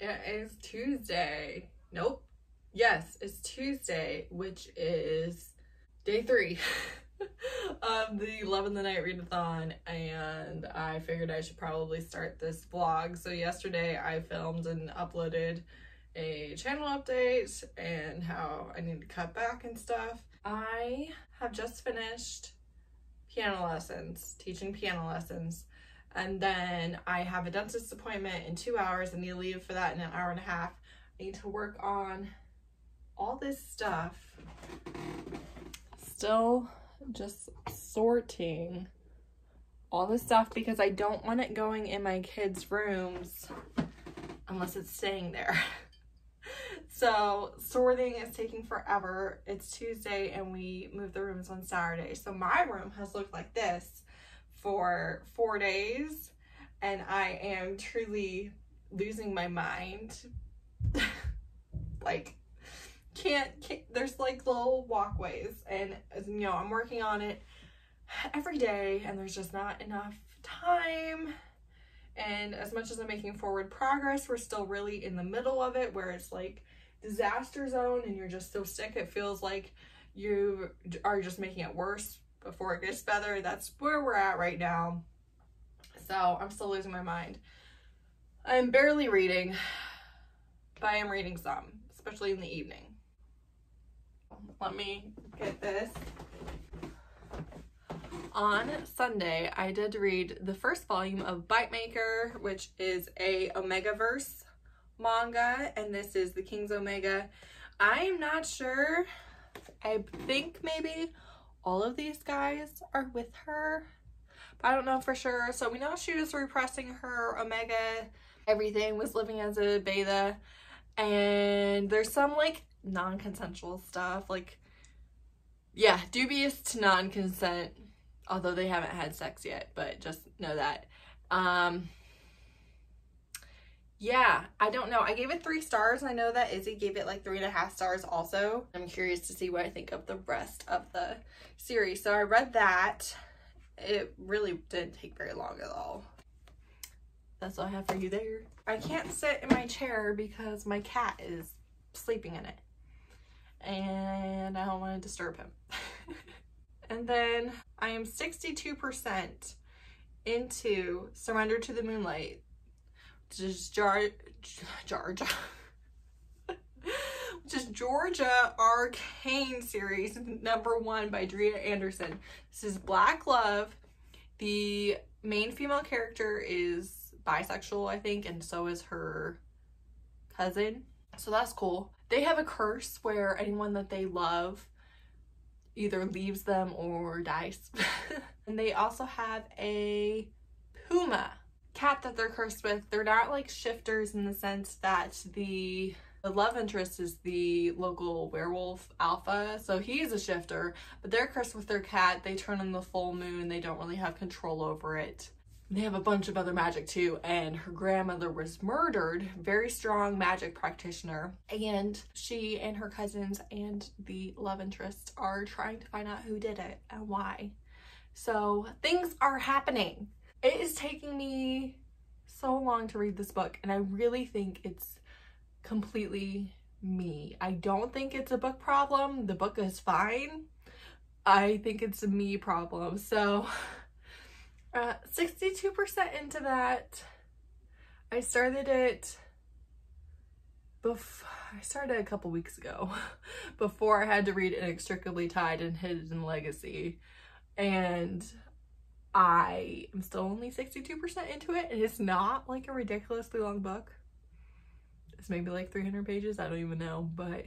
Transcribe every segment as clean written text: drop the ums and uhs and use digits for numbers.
It is Tuesday. Nope. Yes, it's Tuesday, which is day 3 of the Love in the Night readathon, and I figured I should probably start this vlog. So yesterday I filmed and uploaded a channel update and how I need to cut back and stuff. I have just finished piano lessons, teaching piano lessons. And then I have a dentist appointment in 2 hours and need to leave for that in an hour and a half. I need to work on all this stuff. Still just sorting all this stuff because I don't want it going in my kids' rooms unless it's staying there. So sorting is taking forever. It's Tuesday and we moved the rooms on Saturday. So my room has looked like this for 4 days and I am truly losing my mind. Like can't there's like little walkways, and you know I'm working on it every day and there's just not enough time. And as much as I'm making forward progress, we're still really in the middle of it where it's like disaster zone and you're just so sick it feels like you are just making it worse before it gets better. That's where we're at right now. So I'm still losing my mind. I'm barely reading, but I am reading some, especially in the evening. Let me get this. On Sunday, I did read the first volume of Bitemaker, which is a omegaverse manga, and this is the King's Omega. I am not sure. I think maybe all of these guys are with her, but I don't know for sure. So we know she was repressing her omega. Everything was living as a beta, and there's some like non-consensual stuff, like yeah, dubious to non-consent, although they haven't had sex yet, but just know that. Yeah, I don't know. I gave it 3 stars. I know that Izzy gave it like 3.5 stars also. I'm curious to see what I think of the rest of the series. So I read that. It really didn't take very long at all. That's all I have for you there. I can't sit in my chair because my cat is sleeping in it. And I don't want to disturb him. And then I am 62% into Surrender to the Moonlight, which is Georgia Arcane series #1 by Dria Andersen. This is Black Love. The main female character is bisexual, I think, and so is her cousin. So that's cool. They have a curse where anyone that they love either leaves them or dies. And they also have a puma cat that they're cursed with. They're not like shifters in the sense that the love interest is the local werewolf alpha, so he's a shifter, but they're cursed with their cat. They turn on the full moon. They don't really have control over it. They have a bunch of other magic too, and her grandmother was murdered, very strong magic practitioner, and she and her cousins and the love interest are trying to find out who did it and why. So things are happening. It is taking me so long to read this book, and I really think it's completely me. I don't think it's a book problem. The book is fine. I think it's a me problem. So 62% into that. I started it a couple weeks ago before I had to read Inextricably Tied and Hidden Legacy, and I am still only 62% into it, and it's not like a ridiculously long book. It's maybe like 300 pages, I don't even know, but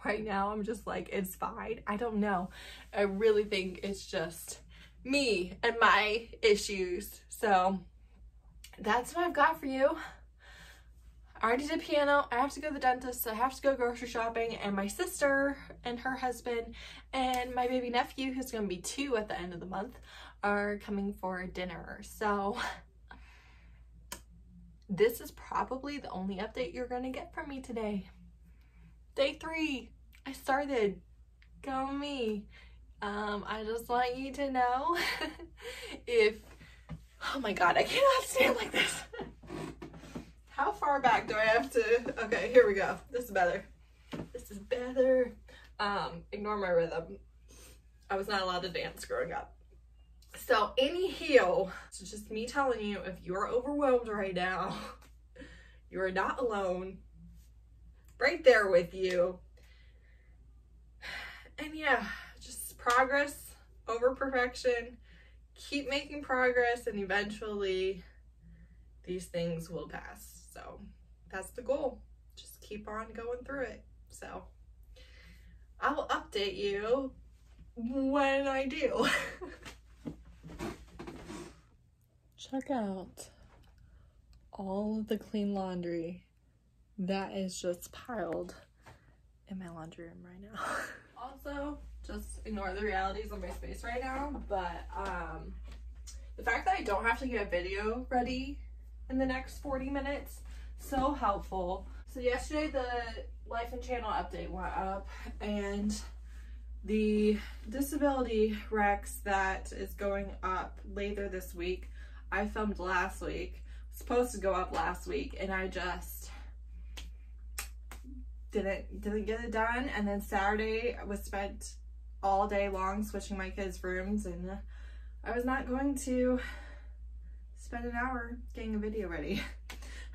right now I'm just like, it's fine. I don't know. I really think it's just me and my issues. So that's what I've got for you. I already did piano. I have to go to the dentist. I have to go grocery shopping, and my sister and her husband and my baby nephew, who's gonna be 2 at the end of the month, are coming for dinner. So this is probably the only update you're gonna get from me today. Day 3, I started. Go me. I just want you to know if, oh my god, I cannot stand like this. How far back do I have to? Okay, here we go. This is better. This is better. Ignore my rhythm. I was not allowed to dance growing up. So anyhow, it's just me telling you, if you're overwhelmed right now, you are not alone. Right there with you. And yeah, just progress over perfection. Keep making progress, and eventually these things will pass. So that's the goal. Just keep on going through it. So I'll update you when I do. Check out all of the clean laundry that is just piled in my laundry room right now. Also, just ignore the realities of my space right now, but the fact that I don't have to get a video ready in the next 40 minutes, so helpful. So yesterday the Life and Channel update went up, and the disability Rex that is going up later this week, I filmed last week, supposed to go up last week, and I just didn't get it done. And then Saturday was spent all day long switching my kids' rooms, and I was not going to spend an hour getting a video ready.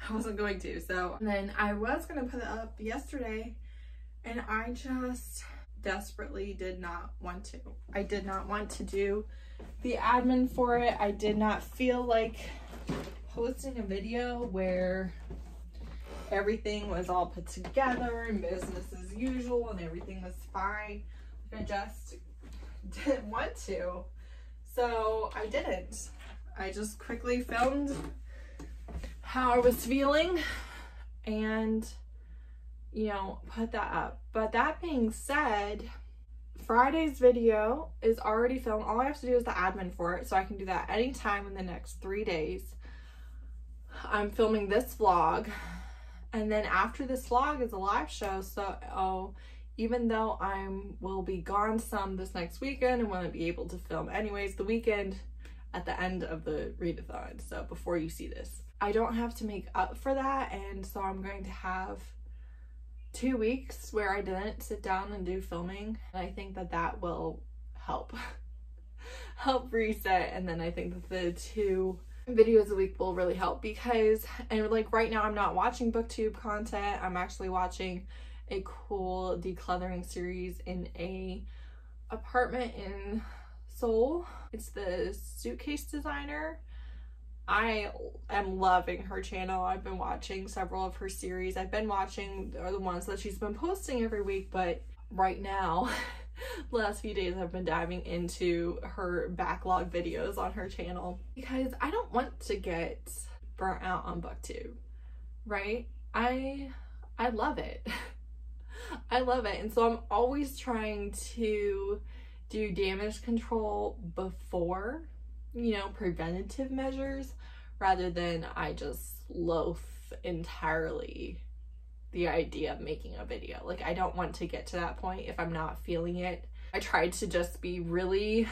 I wasn't going to. So, and then I was gonna put it up yesterday, and I just desperately did not want to. I did not want to do the admin for it. I did not feel like posting a video where everything was all put together and business as usual and everything was fine. I just didn't want to. So I didn't. I just quickly filmed how I was feeling and, you know, put that up. But that being said, Friday's video is already filmed. All I have to do is the admin for it, so I can do that anytime in the next 3 days. I'm filming this vlog, and then after this vlog is a live show, so even though will be gone some this next weekend and won't be able to film anyways the weekend at the end of the readathon, so before you see this, I don't have to make up for that. And so I'm going to have 2 weeks where I didn't sit down and do filming, and I think that that will help reset. And then I think that the 2 videos a week will really help, because, and like right now I'm not watching booktube content. I'm actually watching a cool decluttering series in a apartment in Seoul. It's the suitcase designer. I am loving her channel. I've been watching several of her series. I've been watching the ones that she's been posting every week, but right now the last few days I've been diving into her backlog videos on her channel, because I don't want to get burnt out on booktube, right? I love it. I love it. And so I'm always trying to do damage control before, you know, preventative measures, rather than I just loathe entirely the idea of making a video. Like, I don't want to get to that point if I'm not feeling it. I tried to just be really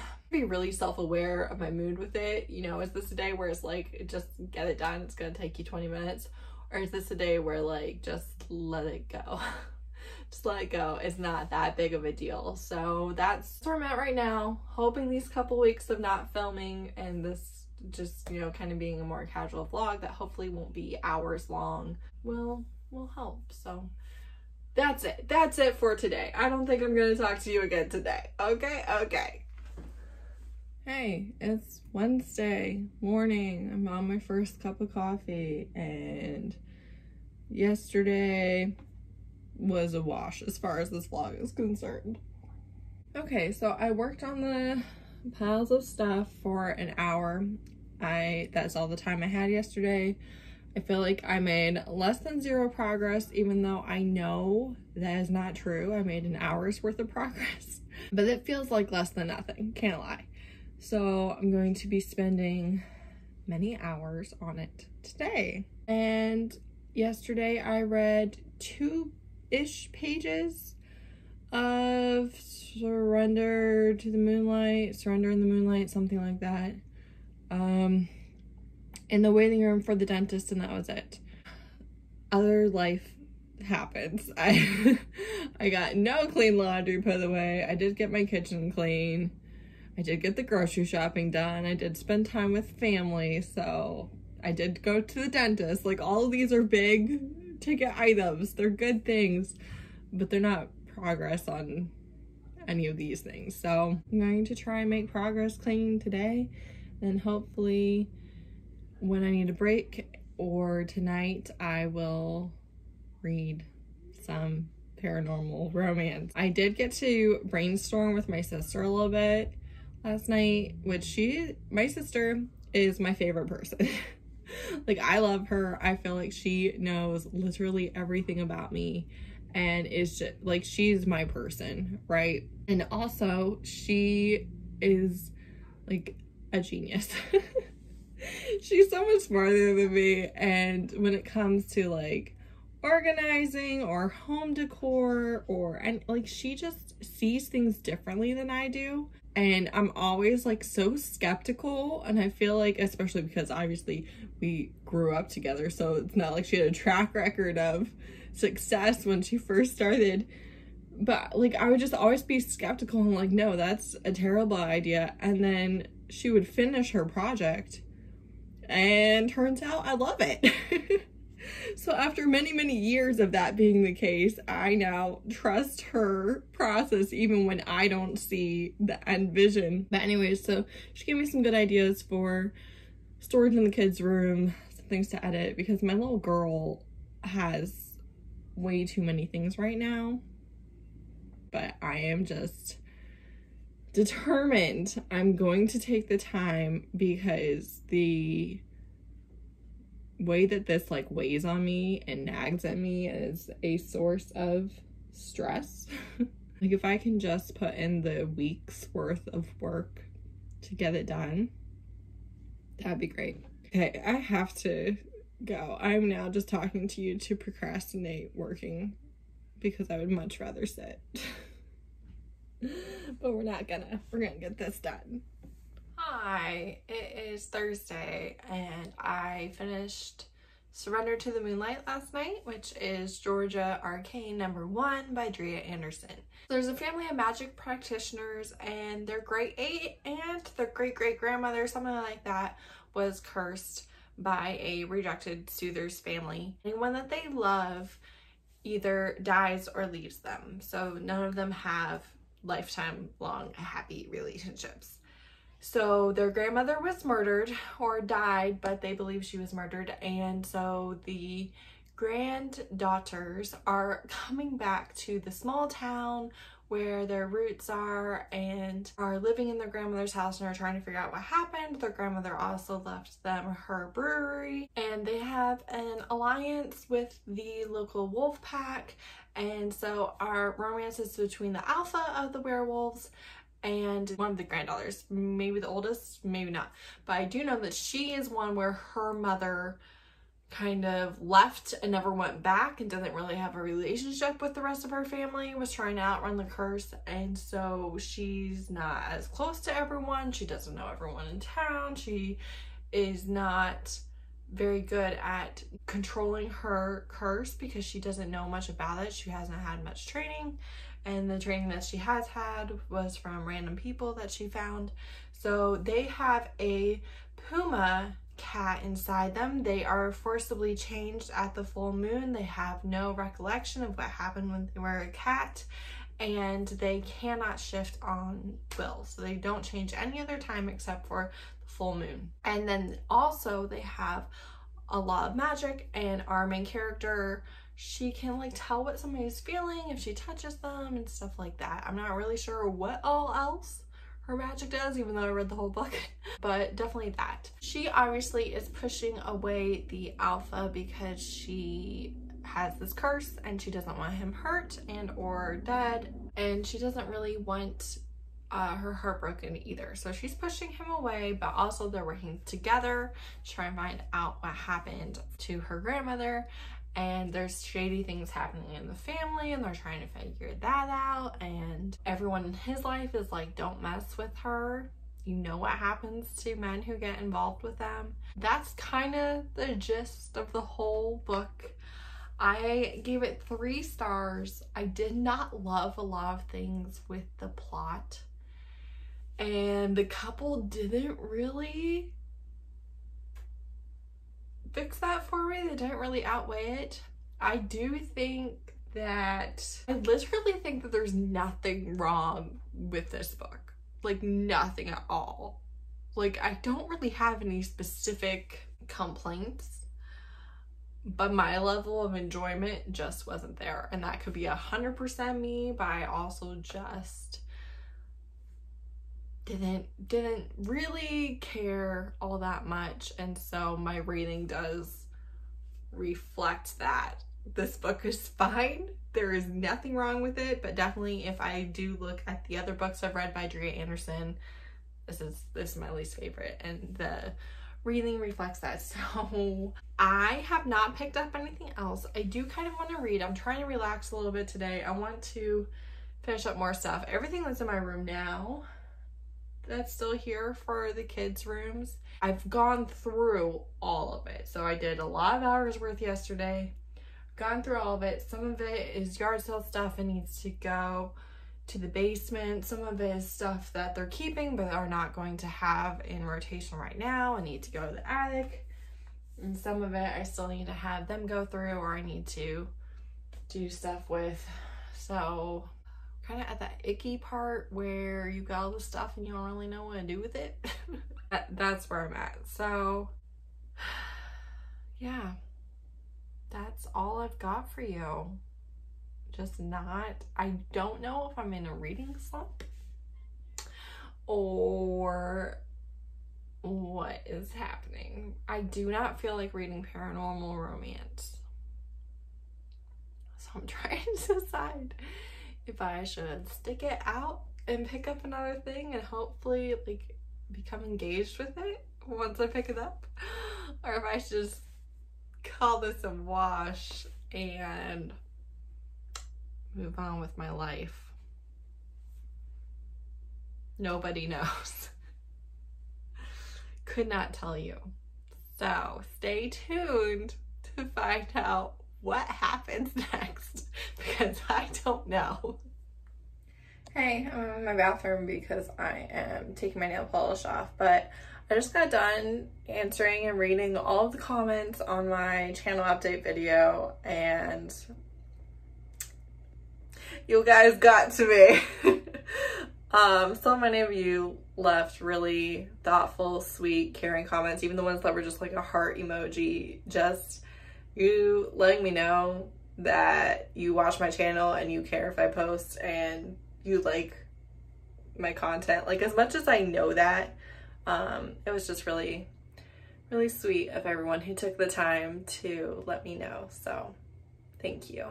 self-aware of my mood with it. You know, is this a day where it's like, just get it done, it's gonna take you 20 minutes? Or is this a day where like, just let it go? Just let it go. It's not that big of a deal. So that's where I'm at right now, hoping these couple weeks of not filming and this just, you know, kind of being a more casual vlog that hopefully won't be hours long will help. So that's it for today. I don't think I'm gonna talk to you again today. Okay. Hey, it's Wednesday morning. I'm on my first cup of coffee, and yesterday was a wash as far as this vlog is concerned. Okay, so I worked on the piles of stuff for an hour. That's all the time I had yesterday. I feel like I made less than 0 progress, even though I know that is not true. I made an hour's worth of progress, but it feels like less than nothing, can't lie. So I'm going to be spending many hours on it today. And yesterday I read 2-ish pages of Surrender in the Moonlight, something like that, in the waiting room for the dentist, and that was it. other life happens. I got no clean laundry put away. I did get my kitchen clean. I did get the grocery shopping done. I did spend time with family. So I did go to the dentist. Like, all of these are big ticket items. They're good things, but they're not progress on any of these things. So I'm going to try and make progress cleaning today, and hopefully when I need a break or tonight, I will read some paranormal romance. I did get to brainstorm with my sister a little bit last night, which my sister is my favorite person. Like, I love her. I feel like she knows literally everything about me, and is just like, she's my person, right? And also, she is like a genius. She's so much smarter than me, and when it comes to like organizing or home decor and like, she just sees things differently than I do. And I'm always like so skeptical, and I feel like, especially because obviously we grew up together, so it's not like she had a track record of success when she first started. But like, I would just always be skeptical and like, no, that's a terrible idea. And then she would finish her project, and turns out I love it. So after many, many years of that being the case, I now trust her process even when I don't see the end vision. But anyways, so she gave me some good ideas for storage in the kids' room, some things to edit, because my little girl has way too many things right now. But I am just determined. I'm going to take the time, because the way that this like weighs on me and nags at me is a source of stress. Like, if I can just put in the week's worth of work to get it done, that'd be great. Okay, I have to go. I'm now just talking to you to procrastinate working, because I would much rather sit. But we're gonna get this done. Hi, it is Thursday, and I finished Surrender to the Moonlight last night, which is Georgia Arcane #1 by Dria Andersen. There's a family of magic practitioners, and their great aunt, their great-great-grandmother, something like that, was cursed by a rejected soother's family. Anyone that they love either dies or leaves them, so none of them have lifetime long happy relationships. So their grandmother was murdered, or died, but they believe she was murdered, and so the granddaughters are coming back to the small town where their roots are, and are living in their grandmother's house, and are trying to figure out what happened. Their grandmother also left them her brewery, and they have an alliance with the local wolf pack, and so our romance is between the alpha of the werewolves and one of the granddaughters, maybe the oldest, maybe not. But I do know that she is one where her mother kind of left and never went back, and doesn't really have a relationship with the rest of her family, was trying to outrun the curse, and so she's not as close to everyone. She doesn't know everyone in town. She is not very good at controlling her curse, because she doesn't know much about it. She hasn't had much training, and the training that she has had was from random people that she found. So they have a puma cat inside them. They are forcibly changed at the full moon. They have no recollection of what happened when they were a cat, and they cannot shift on will. So they don't change any other time except for the full moon. And then also they have a lot of magic, and our main character, she can like tell what somebody's feeling if she touches them and stuff like that. I'm not really sure what all else her magic does, even though I read the whole book, but definitely that. She obviously is pushing away the alpha because she has this curse, and she doesn't want him hurt and or dead, and she doesn't really want her heart broken either. So she's pushing him away, but also they're working together to try and find out what happened to her grandmother. And there's shady things happening in the family, and they're trying to figure that out. And everyone in his life is like, don't mess with her. You know what happens to men who get involved with them. That's kind of the gist of the whole book. I gave it 3 stars. I did not love a lot of things with the plot, and the couple didn't really fix that for me. They didn't really outweigh it. I do think that, I literally think that there's nothing wrong with this book. Like, nothing at all. Like, I don't really have any specific complaints, but my level of enjoyment just wasn't there. And that could be 100% me, but I also just didn't really care all that much. And so my rating does reflect that. This book is fine. There is nothing wrong with it, but definitely if I do look at the other books I've read by Dria Andersen, this is my least favorite, and the reading reflects that. So I have not picked up anything else. I do kind of want to read. I'm trying to relax a little bit today. I want to finish up more stuff. Everything that's in my room now, that's still here for the kids' rooms, I've gone through all of it. So I did a lot of hours worth yesterday, gone through all of it. Some of it is yard sale stuff and needs to go to the basement. Some of it is stuff that they're keeping but are not going to have in rotation right now and need to go to the attic. And some of it I still need to have them go through, or I need to do stuff with. So kind of at that icky part where you got all the stuff and you don't really know what to do with it. That's where I'm at. So yeah, that's all I've got for you. Just not, I don't know if I'm in a reading slump or what is happening. I do not feel like reading paranormal romance. So I'm trying to decide if I should stick it out and pick up another thing and hopefully like become engaged with it once I pick it up, or if I should just call this a wash and move on with my life. Nobody knows. Could not tell you. So stay tuned to find out what happens next, because I don't know. Hey, I'm in my bathroom because I am taking my nail polish off, but I just got done answering and reading all of the comments on my channel update video, and you guys got to me. So many of you left really thoughtful, sweet, caring comments, even the ones that were just like a heart emoji. Just you letting me know that you watch my channel and you care if I post and you like my content. Like, as much as I know that, it was just really, really sweet of everyone who took the time to let me know. So thank you.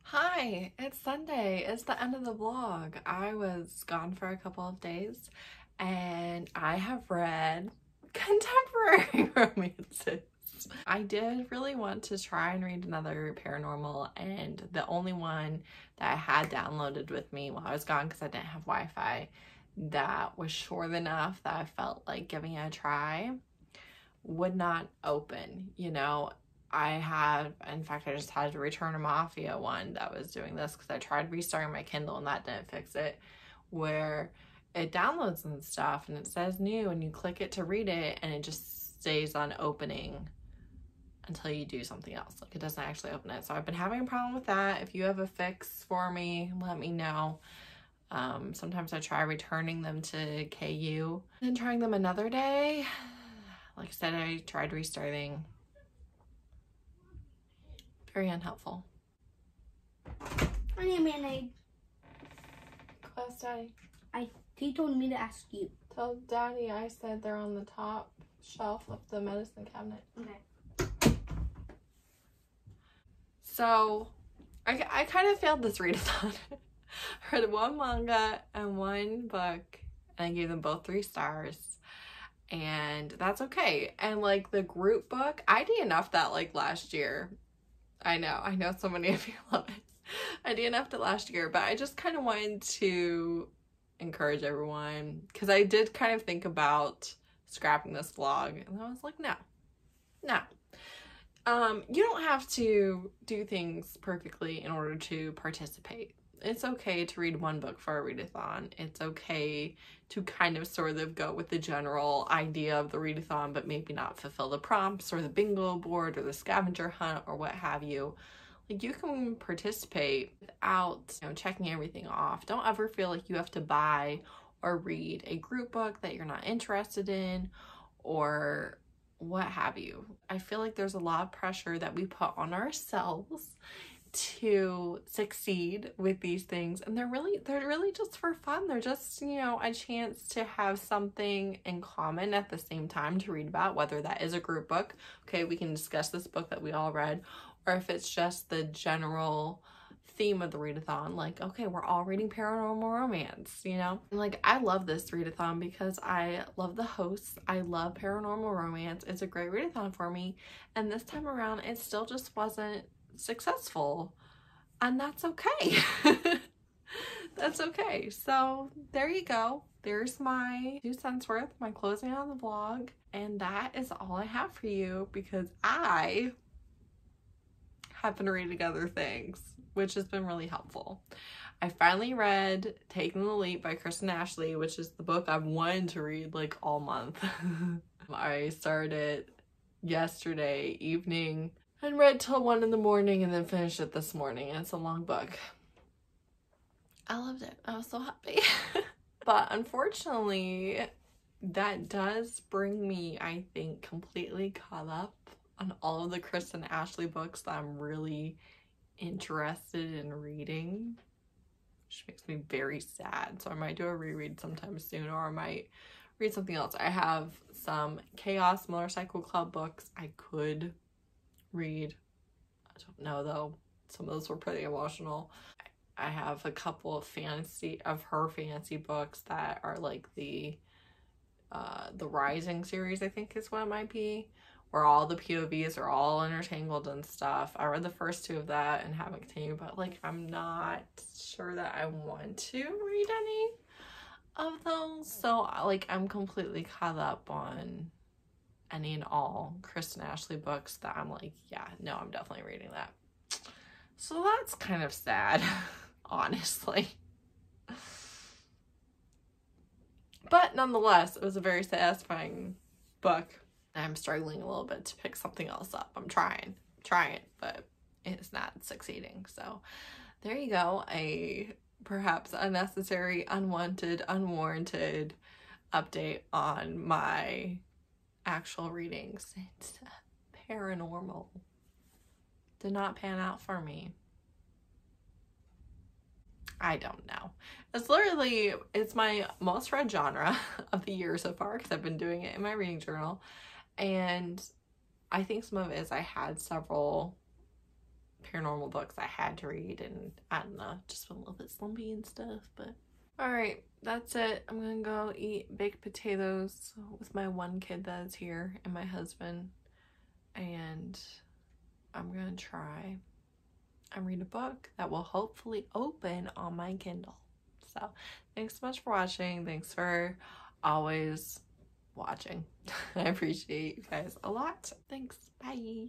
Hi, it's Sunday. It's the end of the vlog. I was gone for a couple of days and I have read contemporary romances. I did really want to try and read another paranormal, and the only one that I had downloaded with me while I was gone, because I didn't have Wi-Fi, that was short enough that I felt like giving it a try, would not open. You know, in fact, I just had to return a Mafia one that was doing this because I tried restarting my Kindle and that didn't fix it, where it downloads and stuff and it says new and you click it to read it and it just stays on opening until you do something else. Like, it doesn't actually open it. So I've been having a problem with that. If you have a fix for me, let me know. Sometimes I try returning them to KU and trying them another day. Like I said, I tried restarting. Very unhelpful. I need mayonnaise. Ask Daddy. He told me to ask you. Tell Daddy I said they're on the top shelf of the medicine cabinet. Okay. So, I kind of failed this readathon. I read one manga and one book, and I gave them both 3 stars. And that's okay. And like the group book, I DNF'd that like last year. I know so many of you love it. I DNF'd it last year, but I just kind of wanted to encourage everyone, because I did kind of think about scrapping this vlog, and I was like, no. You don't have to do things perfectly in order to participate. It's okay to read one book for a readathon. It's okay to kind of sort of go with the general idea of the readathon, but maybe not fulfill the prompts or the bingo board or the scavenger hunt or what have you. Like, you can participate without, you know, checking everything off. Don't ever feel like you have to buy or read a group book that you're not interested in or what have you. I feel like there's a lot of pressure that we put on ourselves to succeed with these things, and they're really just for fun. They're just, you know, a chance to have something in common at the same time to read about, whether that is a group book. Okay, we can discuss this book that we all read, or if it's just the general theme of the readathon, like, okay, we're all reading paranormal romance, you know? And like, I love this readathon because I love the hosts. I love paranormal romance. It's a great readathon for me, and this time around it still just wasn't successful, and that's okay. That's okay. So there you go. There's my 2 cents worth, my closing on the vlog, and that is all I have for you because I have been reading other things, which has been really helpful. I finally read Taking the Leap by Kristen Ashley, which is the book I've wanted to read like all month. I started yesterday evening and read till 1 in the morning and then finished it this morning. And it's a long book. I loved it. I was so happy. But unfortunately, that does bring me, I think, completely caught up on all of the Kristen Ashley books that I'm really interested in reading, which makes me very sad. So I might do a reread sometime soon, or I might read something else. I have some Chaos Motorcycle Club books I could read. I don't know though. Some of those were pretty emotional. I have a couple of her fantasy books that are like the Rising series, I think is what it might be, where all the POVs are all intertangled and stuff. I read the first 2 of that and haven't continued, but like, I'm not sure that I want to read any of those. So like, I'm completely caught up on any and all Kristen Ashley books that I'm like, yeah, no, I'm definitely reading that. So that's kind of sad, honestly. But nonetheless, it was a very satisfying book. I'm struggling a little bit to pick something else up. I'm trying, but it's not succeeding. So there you go. A perhaps unnecessary, unwanted, unwarranted update on my actual readings. It's paranormal. Did not pan out for me. I don't know. It's my most read genre of the year so far because I've been doing it in my reading journal. And I think some of it is I had several paranormal books I had to read, and I don't know, just been a little bit slumpy and stuff. But all right, that's it. I'm gonna go eat baked potatoes with my 1 kid that is here and my husband, and I'm gonna try and read a book that will hopefully open on my Kindle. So thanks so much for watching. Thanks for always watching. I appreciate you guys a lot. Thanks. Bye.